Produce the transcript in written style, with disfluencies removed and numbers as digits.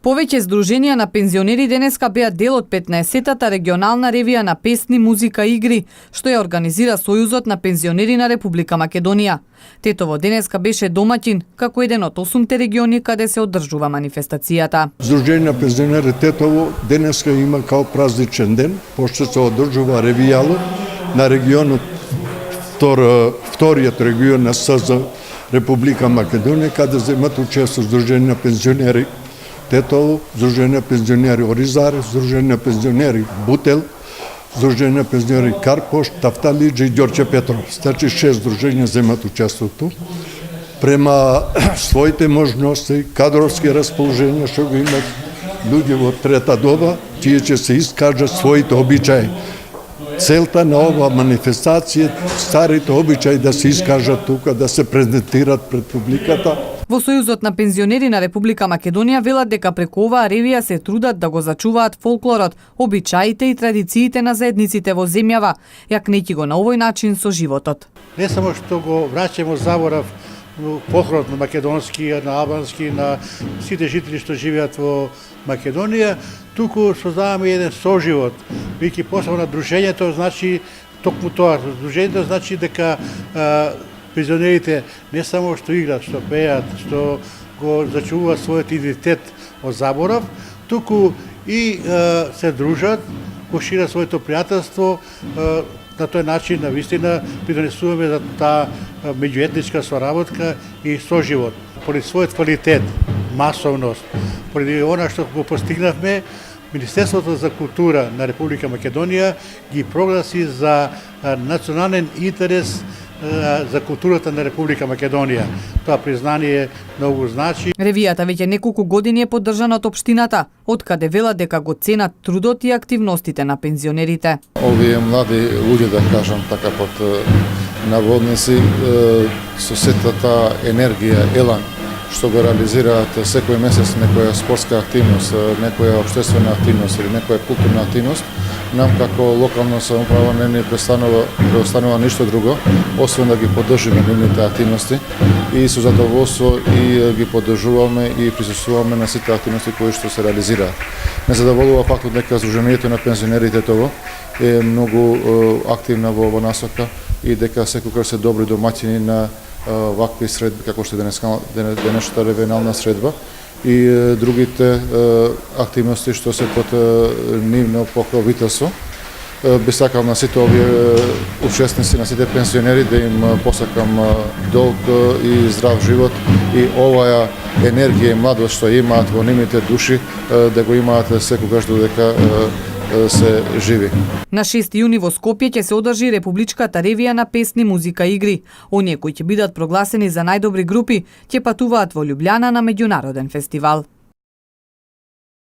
Повеќе здруженија на пензионери денеска беа дел од 15-тата регионална ревија на песни, музика и игри, што ја организира Сојузот на пензионери на Република Македонија. Тетово денеска беше домаќин, како еден од 8 региони каде се одржува манифестацијата. Здружение на пензионери Тетово денеска има као празничен ден, пошто се одржува ревијало на регионот, вториот регион на СЗ Република Македонија, каде земат учество Здружение на пензионери Тетово, Здружение на пензионери Оризар, Здружение на пензионери Бутел, Здружение на пензионери Карпош, Тафталиџа и Ѓорче Петров. Значи 6 здруженија земат учеството. Према своите можности, кадровски расположенија што го имат луѓе во трета доба, тие ќе се искажат своите обичаи. Целта на ова манифестација, старите обичаи да се искажат тука, да се презентират пред публиката. Во Сојузот на пензионери на Република Македонија велат дека преку оваа ревија се трудат да го зачуваат фолклорот, обичаите и традициите на заедниците во земјава, јакнејќи го на овој начин со животот. Не само што го враќаме заборав фолклорот на македонски, на албански, на сите жители што живеат во Македонија, туку создаваме еден соживот. Веќе посебно на дружењето значи токму тоа. Дружењето значи дека пензионерите не само што играат, што пеат, што го зачуваат својот идентитет од заборав, туку и се дружат, го шират своето пријателство. На тој начин, навистина, придонесуваме за таа меѓуетничка соработка и соживот. Поради својот квалитет, масовност, поради она што го постигнавме, Министерството за култура на Република Македонија ги прогласи за национален интерес за културата на Република Македонија. Тоа признание многу значи. Ревијата веќе неколку години е поддржана од општината, откаде велат дека го ценат трудот и активностите на пензионерите. Овие млади луѓе, да кажам така под наводници, со сета таа енергија, елан, што го реализираат секој месец некоја спортска активност, некоја општествена активност или некоја културна активност, нам како локална самоуправа не ни преостанува ништо друго, освен да ги поддржиме нивните активности и со задоволство и ги поддржуваме и присуствуваме на сите активности кои што се реализираат. Не задоволува фактот дека Здружението на пензионерите Тетово е многу активна во оваа насока и дека секогаш се добри домаќини на вакви средби како што денешната регионална средба и другите активности што се под нивно покровителство. Би сакал на сите овие учесници, на сите пензионери да им посакам долг и здрав живот и оваа енергија и младост што имаат во нивните души да го имаат секогаш додека се живи. На 6 јуни во Скопје ќе се одржи републичката ревија на песни, музика и игри. Оние кои ќе бидат прогласени за најдобри групи ќе патуваат во Љубљана на меѓународен фестивал.